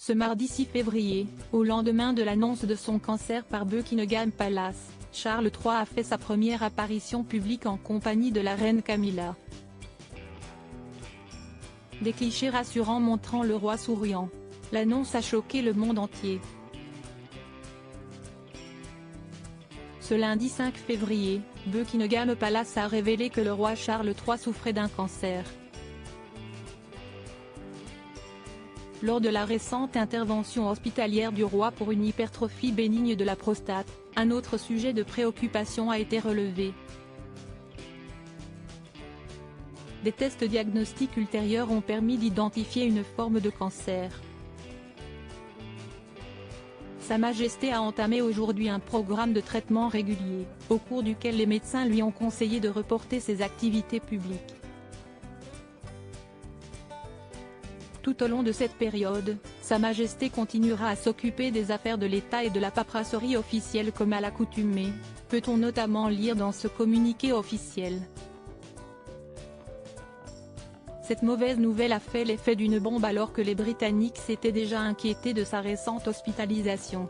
Ce mardi 6 février, au lendemain de l'annonce de son cancer par Buckingham Palace, Charles III a fait sa première apparition publique en compagnie de la reine Camilla. Des clichés rassurants montrant le roi souriant. L'annonce a choqué le monde entier. Ce lundi 5 février, Buckingham Palace a révélé que le roi Charles III souffrait d'un cancer. Lors de la récente intervention hospitalière du roi pour une hypertrophie bénigne de la prostate, un autre sujet de préoccupation a été relevé. Des tests diagnostiques ultérieurs ont permis d'identifier une forme de cancer. Sa Majesté a entamé aujourd'hui un programme de traitement régulier, au cours duquel les médecins lui ont conseillé de reporter ses activités publiques. Tout au long de cette période, Sa Majesté continuera à s'occuper des affaires de l'État et de la paperasserie officielle comme à l'accoutumée, peut-on notamment lire dans ce communiqué officiel. Cette mauvaise nouvelle a fait l'effet d'une bombe alors que les Britanniques s'étaient déjà inquiétés de sa récente hospitalisation.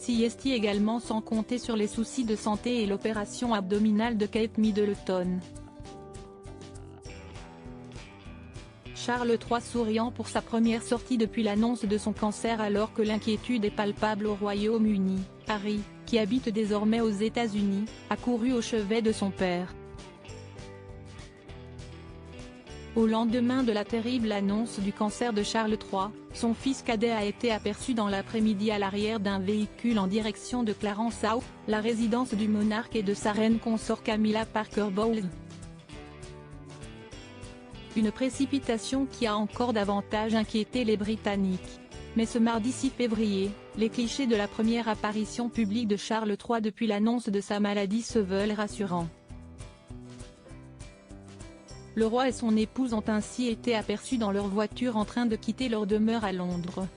CST également sans compter sur les soucis de santé et l'opération abdominale de Kate Middleton. Charles III souriant pour sa première sortie depuis l'annonce de son cancer alors que l'inquiétude est palpable au Royaume-Uni. Harry, qui habite désormais aux États-Unis, a couru au chevet de son père. Au lendemain de la terrible annonce du cancer de Charles III, son fils cadet a été aperçu dans l'après-midi à l'arrière d'un véhicule en direction de Clarence House, la résidence du monarque et de sa reine consort Camilla Parker Bowles. Une précipitation qui a encore davantage inquiété les Britanniques. Mais ce mardi 6 février, les clichés de la première apparition publique de Charles III depuis l'annonce de sa maladie se veulent rassurants. Le roi et son épouse ont ainsi été aperçus dans leur voiture en train de quitter leur demeure à Londres.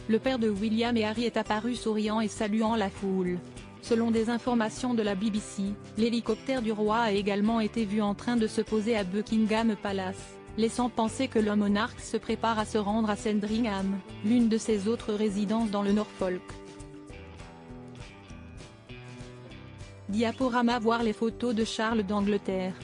Le père de William et Harry est apparu souriant et saluant la foule. Selon des informations de la BBC, l'hélicoptère du roi a également été vu en train de se poser à Buckingham Palace, laissant penser que le monarque se prépare à se rendre à Sandringham, l'une de ses autres résidences dans le Norfolk. Diaporama. Voir les photos de Charles d'Angleterre.